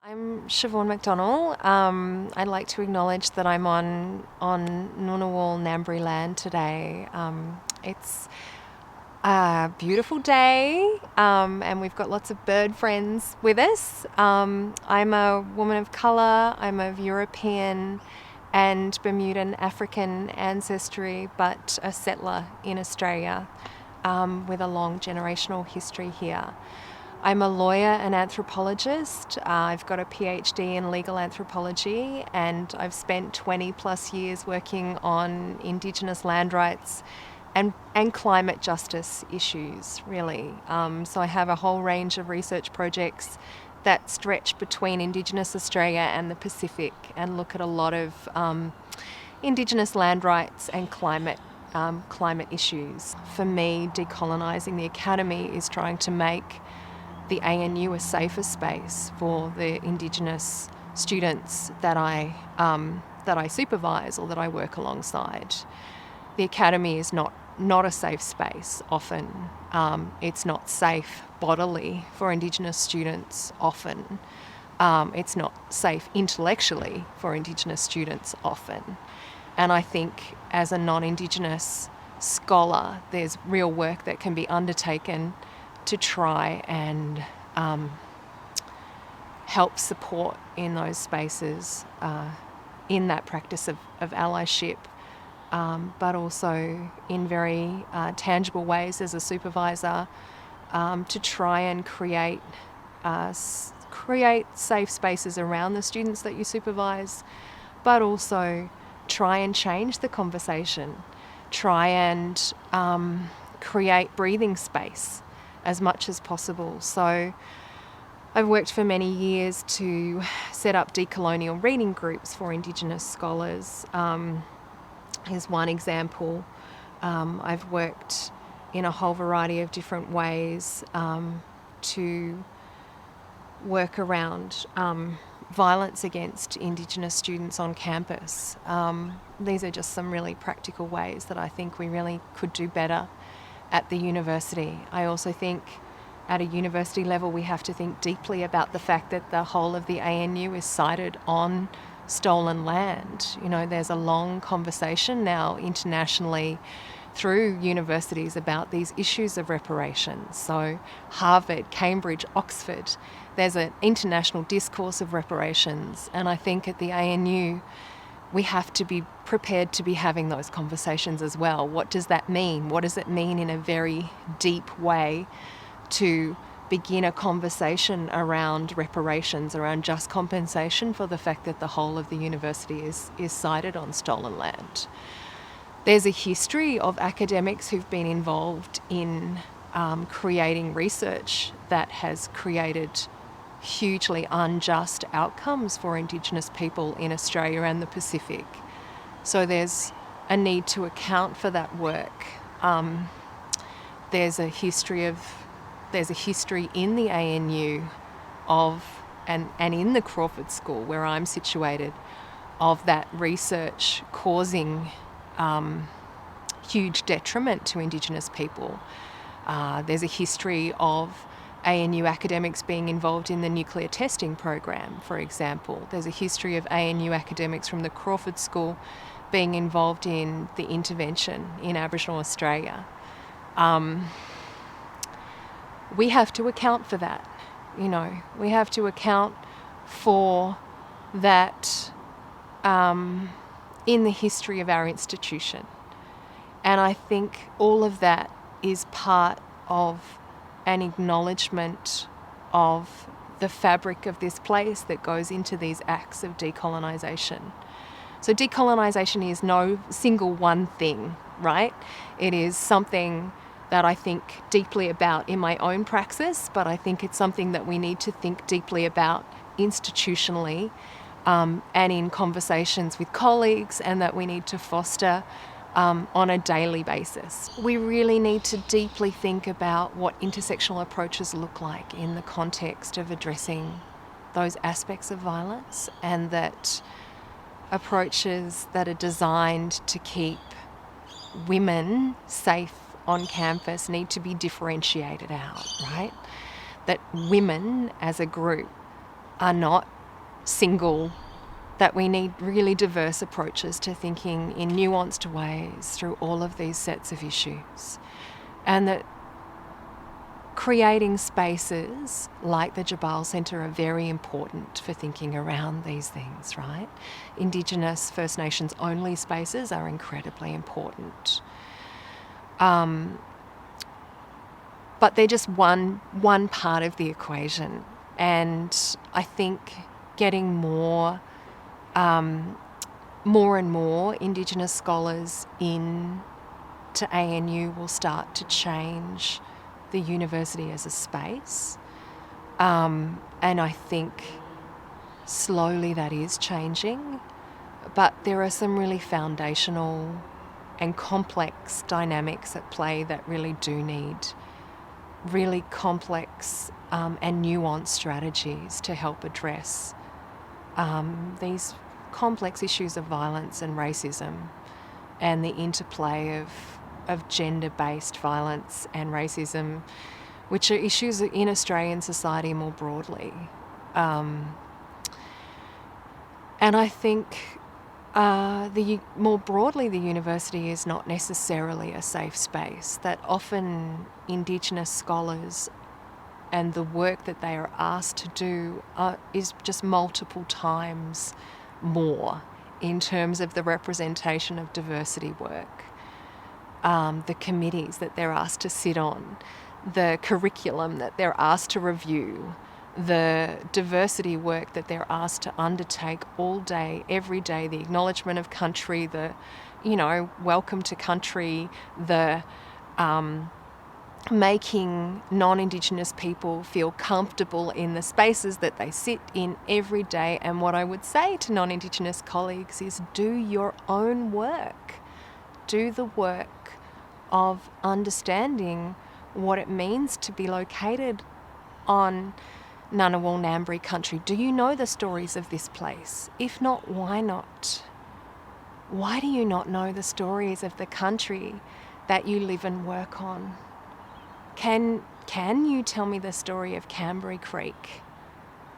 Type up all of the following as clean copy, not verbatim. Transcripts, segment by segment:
I'm Siobhan McDonnell. I'd like to acknowledge that I'm on Ngunnawal Ngambri land today. It's a beautiful day, and we've got lots of bird friends with us. I'm a woman of colour. I'm of European and Bermudan African ancestry, but a settler in Australia with a long generational history here. I'm a lawyer and anthropologist. I've got a PhD in legal anthropology, and I've spent 20 plus years working on Indigenous land rights and climate justice issues, really. So I have a whole range of research projects that stretch between Indigenous Australia and the Pacific and look at a lot of Indigenous land rights and climate issues. For me, decolonising the academy is trying to make the ANU a safer space for the Indigenous students that I supervise or that I work alongside. The academy is not a safe space often. It's not safe bodily for Indigenous students often. It's not safe intellectually for Indigenous students often. And I think as a non-Indigenous scholar, there's real work that can be undertaken to try and help support in those spaces, in that practice of allyship, but also in very tangible ways as a supervisor, to try and create safe spaces around the students that you supervise, but also try and change the conversation, try and create breathing space as much as possible. So I've worked for many years to set up decolonial reading groups for Indigenous scholars. Here's one example. I've worked in a whole variety of different ways to work around violence against Indigenous students on campus. These are just some really practical ways that I think we really could do better at the university. I also think at a university level we have to think deeply about the fact that the whole of the ANU is sited on stolen land. You know, there's a long conversation now internationally through universities about these issues of reparations. So Harvard, Cambridge, Oxford, there's an international discourse of reparations, and I think at the ANU we have to be prepared to be having those conversations as well. What does that mean? What does it mean in a very deep way to begin a conversation around reparations, around just compensation for the fact that the whole of the university is sited on stolen land? There's a history of academics who've been involved in creating research that has created hugely unjust outcomes for Indigenous people in Australia and the Pacific. So there's a need to account for that work. There's a history in the ANU and in the Crawford School where I'm situated of that research causing huge detriment to Indigenous people. There's a history of ANU academics being involved in the nuclear testing program, for example. There's a history of ANU academics from the Crawford School being involved in the intervention in Aboriginal Australia. We have to account for that, you know. We have to account for that in the history of our institution. And I think all of that is part of an acknowledgement of the fabric of this place that goes into these acts of decolonisation. So decolonisation is no single one thing, right? It is something that I think deeply about in my own praxis, but I think it's something that we need to think deeply about institutionally and in conversations with colleagues, and that we need to foster on a daily basis. We really need to deeply think about what intersectional approaches look like in the context of addressing those aspects of violence, and that approaches that are designed to keep women safe on campus need to be differentiated out, right? That women as a group are not single, that we need really diverse approaches to thinking in nuanced ways through all of these sets of issues. And that creating spaces like the Jabal Centre are very important for thinking around these things, right? Indigenous, First Nations only spaces are incredibly important. But they're just one part of the equation. And I think getting more and more Indigenous scholars in to ANU will start to change the university as a space. And I think slowly that is changing. But there are some really foundational and complex dynamics at play that really do need really complex and nuanced strategies to help address these complex issues of violence and racism and the interplay of gender-based violence and racism, which are issues in Australian society more broadly. And I think more broadly, the university is not necessarily a safe space, that often Indigenous scholars and the work that they are asked to do is just multiple times more in terms of the representation of diversity work, the committees that they're asked to sit on, the curriculum that they're asked to review, the diversity work that they're asked to undertake all day, every day, the acknowledgement of country, the, welcome to country, the making non-Indigenous people feel comfortable in the spaces that they sit in every day. And what I would say to non-Indigenous colleagues is do your own work. Do the work of understanding what it means to be located on Ngunnawal Ngambri country. Do you know the stories of this place? If not, why not? Why do you not know the stories of the country that you live and work on? Can you tell me the story of Canberra Creek?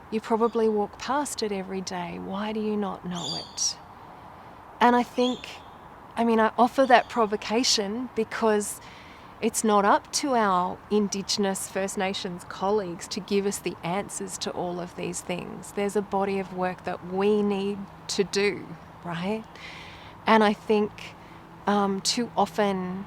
You probably walk past it every day. Why do you not know it? And I offer that provocation because it's not up to our Indigenous First Nations colleagues to give us the answers to all of these things. There's a body of work that we need to do, right? And I think too often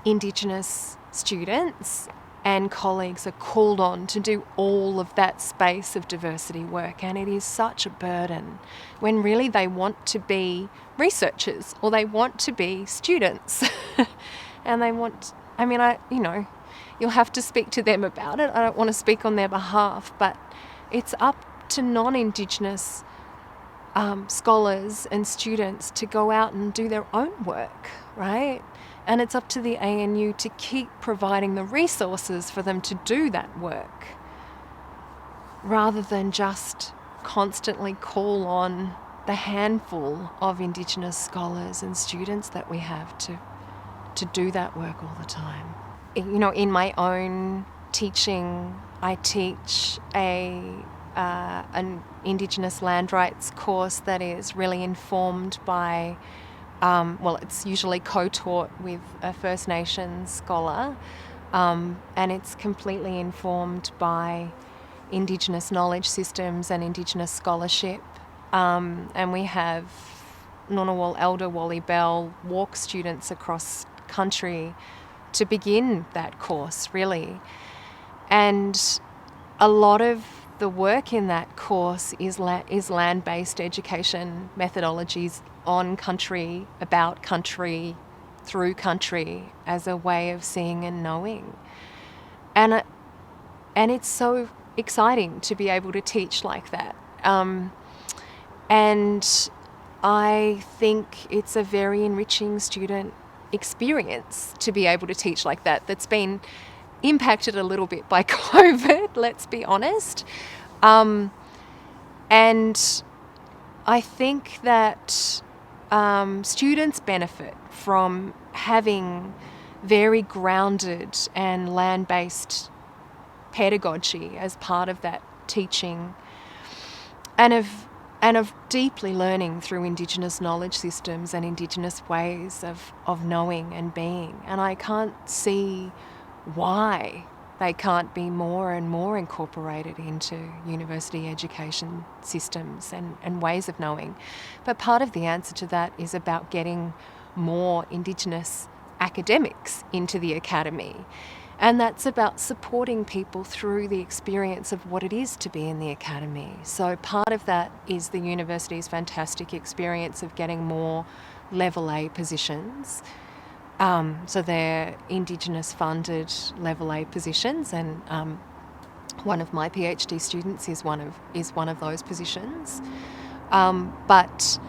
Indigenous students and colleagues are called on to do all of that space of diversity work, and it is such a burden when really they want to be researchers or they want to be students and they want, you'll have to speak to them about it. I don't want to speak on their behalf, but it's up to non-Indigenous scholars and students to go out and do their own work, right? And it's up to the ANU to keep providing the resources for them to do that work rather than just constantly call on the handful of Indigenous scholars and students that we have to do that work all the time. In my own teaching, I teach an Indigenous land rights course that is really informed by it's usually co-taught with a First Nations scholar, and it's completely informed by Indigenous knowledge systems and Indigenous scholarship. And we have Ngunnawal Elder Wally Bell walk students across country to begin that course, really. And a lot of the work in that course is land-based education methodologies on country, about country, through country, as a way of seeing and knowing. And it's so exciting to be able to teach like that. And I think it's a very enriching student experience to be able to teach like that. That's been impacted a little bit by COVID, let's be honest. And I think that students benefit from having very grounded and land-based pedagogy as part of that teaching, and of deeply learning through Indigenous knowledge systems and Indigenous ways of knowing and being. And I can't see why they can't be more and more incorporated into university education systems and ways of knowing. But part of the answer to that is about getting more Indigenous academics into the academy. And that's about supporting people through the experience of what it is to be in the academy. So part of that is the university's fantastic experience of getting more level A positions. So they're Indigenous funded level A positions, and one of my PhD students is one of those positions. But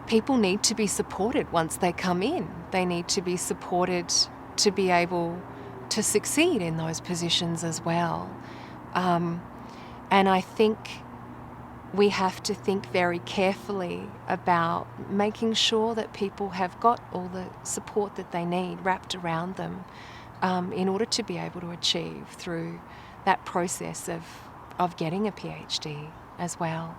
people need to be supported once they come in. They need to be supported to be able to succeed in those positions as well. And I think we have to think very carefully about making sure that people have got all the support that they need wrapped around them in order to be able to achieve through that process of getting a PhD as well.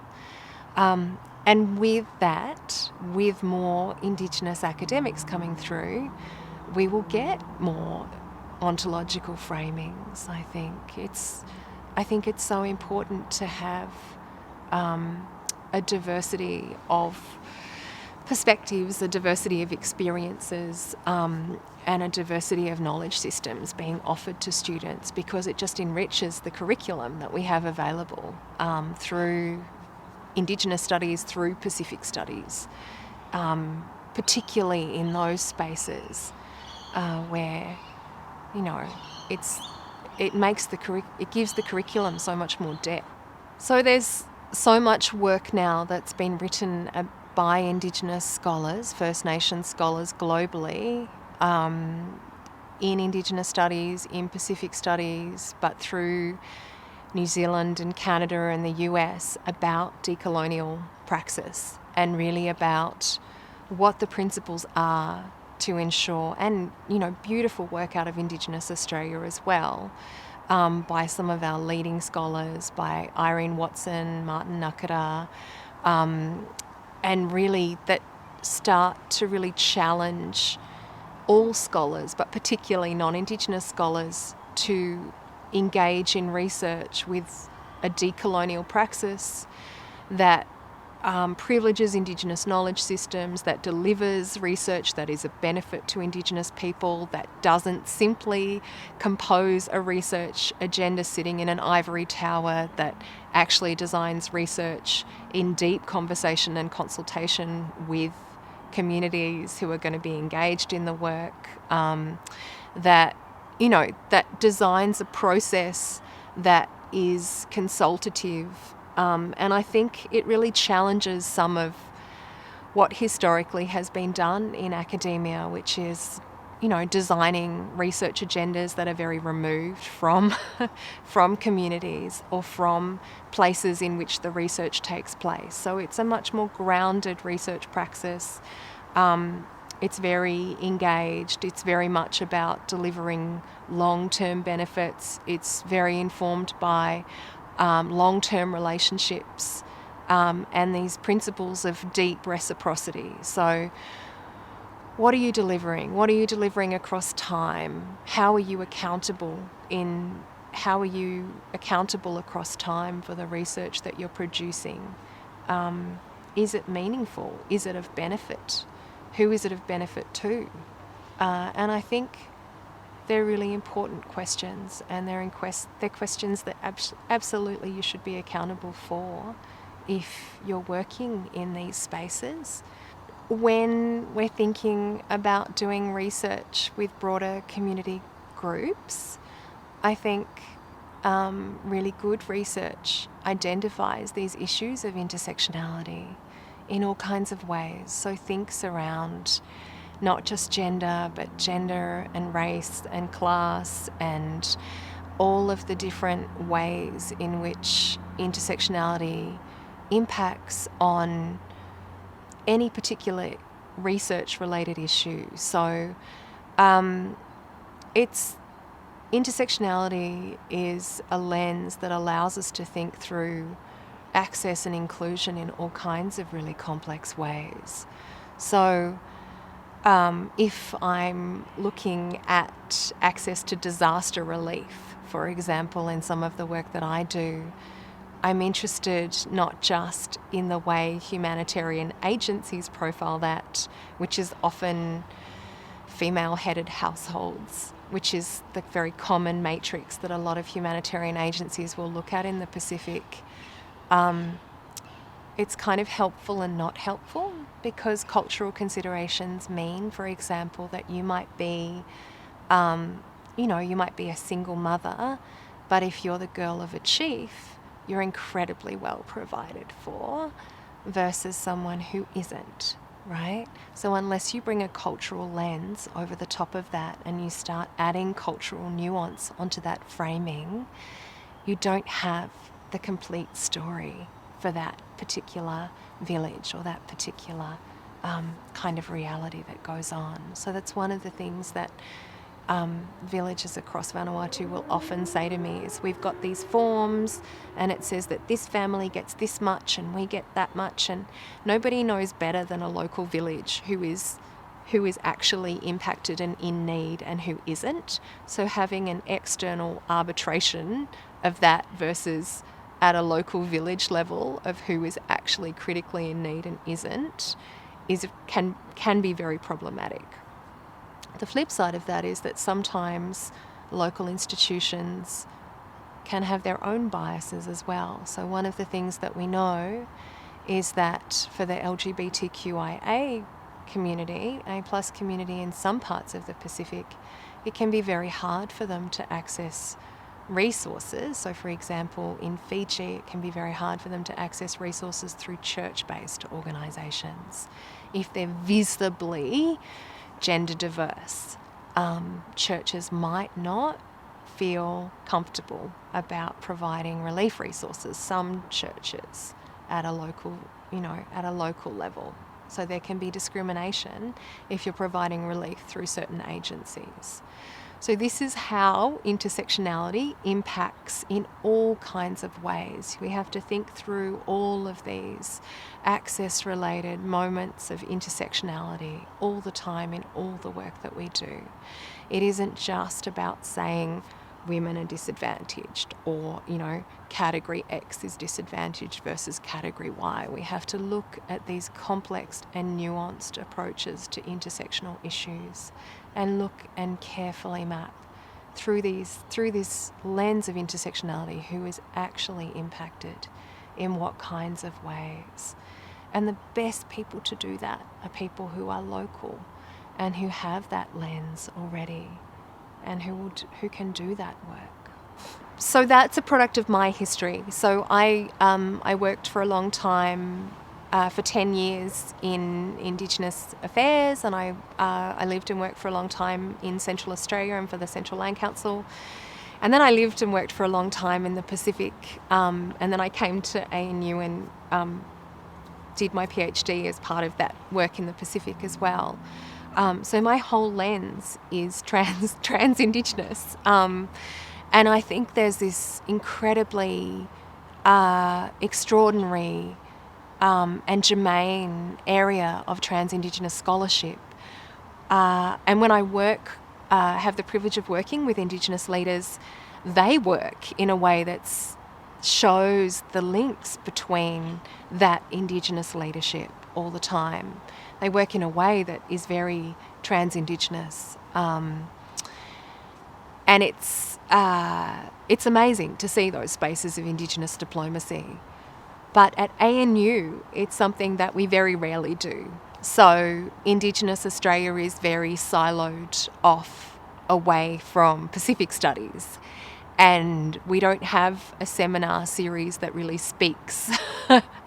And with that, with more Indigenous academics coming through, we will get more ontological framings. I think it's so important to have a diversity of perspectives, a diversity of experiences, and a diversity of knowledge systems being offered to students, because it just enriches the curriculum that we have available through Indigenous studies, through Pacific studies, particularly in those spaces where, you know, it gives the curriculum so much more depth. So there's so much work now that's been written by Indigenous scholars, First Nations scholars globally, in Indigenous studies, in Pacific studies, but through New Zealand and Canada and the US, about decolonial praxis, and really about what the principles are to ensure, and, you know, beautiful work out of Indigenous Australia as well, by some of our leading scholars, by Irene Watson, Martin Nakata, and really that start to really challenge all scholars, but particularly non-Indigenous scholars, to engage in research with a decolonial praxis that privileges Indigenous knowledge systems, that delivers research that is of benefit to Indigenous people, that doesn't simply compose a research agenda sitting in an ivory tower, that actually designs research in deep conversation and consultation with communities who are going to be engaged in the work, that designs a process that is consultative. And I think it really challenges some of what historically has been done in academia, which is, you know, designing research agendas that are very removed from communities or from places in which the research takes place. So it's a much more grounded research praxis. It's very engaged. It's very much about delivering long-term benefits. It's very informed by long-term relationships and these principles of deep reciprocity. So what are you delivering? What are you delivering across time? How are you accountable across time for the research that you're producing? Is it meaningful? Is it of benefit? Who is it of benefit to? And I think they're really important questions, and they're questions that absolutely you should be accountable for if you're working in these spaces. When we're thinking about doing research with broader community groups, I think really good research identifies these issues of intersectionality in all kinds of ways. So thinks around not just gender, but gender and race and class and all of the different ways in which intersectionality impacts on any particular research-related issue. So it's intersectionality is a lens that allows us to think through access and inclusion in all kinds of really complex ways. So if I'm looking at access to disaster relief, for example, in some of the work that I do, I'm interested not just in the way humanitarian agencies profile that, which is often female-headed households, which is the very common matrix that a lot of humanitarian agencies will look at in the Pacific. It's kind of helpful and not helpful, because cultural considerations mean, for example, that you might be, you might be a single mother, but if you're the girl of a chief, you're incredibly well provided for, versus someone who isn't, right? So unless you bring a cultural lens over the top of that and you start adding cultural nuance onto that framing, you don't have the complete story for that particular village or that particular kind of reality that goes on. So that's one of the things that villages across Vanuatu will often say to me is, we've got these forms and it says that this family gets this much and we get that much, and nobody knows better than a local village who is actually impacted and in need and who isn't. So having an external arbitration of that versus at a local village level of who is actually critically in need and isn't can be very problematic. The flip side of that is that sometimes local institutions can have their own biases as well. So one of the things that we know is that for the LGBTQIA community, A+ community in some parts of the Pacific, it can be very hard for them to access resources. So for example, in Fiji, it can be very hard for them to access resources through church-based organisations. If they're visibly gender diverse, churches might not feel comfortable about providing relief resources. Some churches at a local level. So there can be discrimination if you're providing relief through certain agencies. So this is how intersectionality impacts in all kinds of ways. We have to think through all of these access-related moments of intersectionality all the time in all the work that we do. It isn't just about saying women are disadvantaged or, category X is disadvantaged versus category Y. We have to look at these complex and nuanced approaches to intersectional issues and look and carefully map through this lens of intersectionality who is actually impacted in what kinds of ways. And the best people to do that are people who are local and who have that lens already and who can do that work. So that's a product of my history. So I worked for a long time, for 10 years in Indigenous affairs, and I lived and worked for a long time in Central Australia and for the Central Land Council. And then I lived and worked for a long time in the Pacific, and then I came to ANU and did my PhD as part of that work in the Pacific as well. So my whole lens is trans-Indigenous. And I think there's this incredibly extraordinary and germane area of trans-Indigenous scholarship. And when I have the privilege of working with Indigenous leaders, they work in a way that shows the links between that Indigenous leadership all the time. They work in a way that is very trans-Indigenous. And it's amazing to see those spaces of Indigenous diplomacy. But at ANU, it's something that we very rarely do. So Indigenous Australia is very siloed off away from Pacific studies. And we don't have a seminar series that really speaks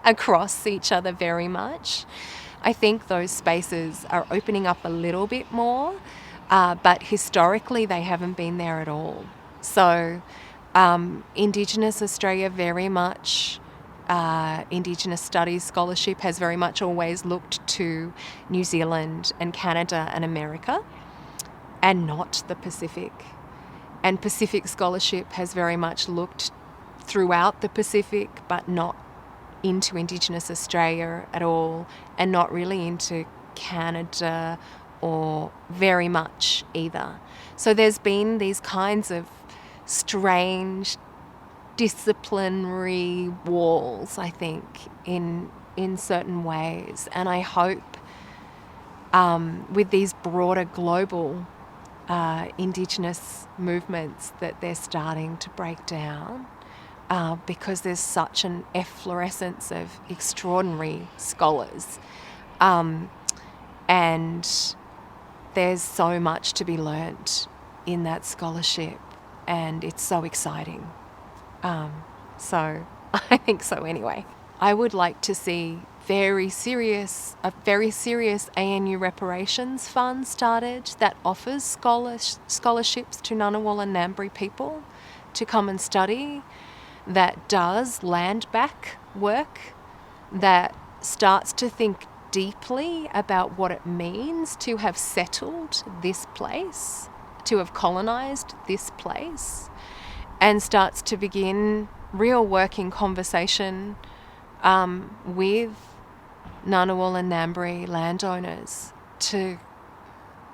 across each other very much. I think those spaces are opening up a little bit more, but historically they haven't been there at all. So Indigenous Australia very much, Indigenous studies scholarship has very much always looked to New Zealand and Canada and America and not the Pacific. And Pacific scholarship has very much looked throughout the Pacific, but not into Indigenous Australia at all, and not really into Canada or very much either. So there's been these kinds of strange disciplinary walls, I think, in certain ways. And I hope with these broader global Indigenous movements that they're starting to break down, because there's such an efflorescence of extraordinary scholars, and there's so much to be learnt in that scholarship, and it's so exciting. So I think so anyway. I would like to see a very serious ANU reparations fund started that offers scholarships to Ngunnawal and Ngambri people to come and study, that does land back work, that starts to think deeply about what it means to have settled this place, to have colonised this place, and starts to begin real working conversation with Ngunnawal and Ngambri landowners to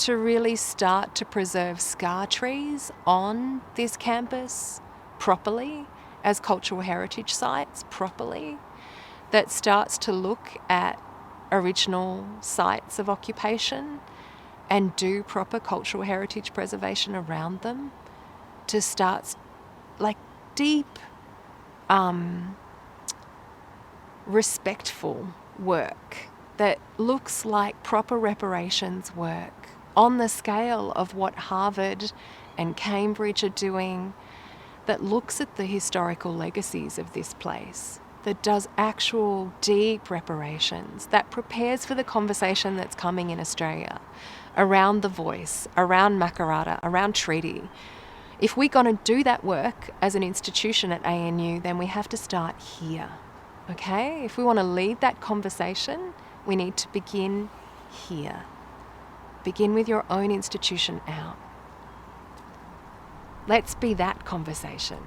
really start to preserve scar trees on this campus properly as cultural heritage sites properly, that starts to look at original sites of occupation and do proper cultural heritage preservation around them, to start like deep respectful work that looks like proper reparations work on the scale of what Harvard and Cambridge are doing, that looks at the historical legacies of this place, that does actual deep reparations, that prepares for the conversation that's coming in Australia around the voice, around Makarrata, around treaty. If we're going to do that work as an institution at ANU, then we have to start here, okay? If we want to lead that conversation, we need to begin here. Begin with your own institution out. Let's be that conversation.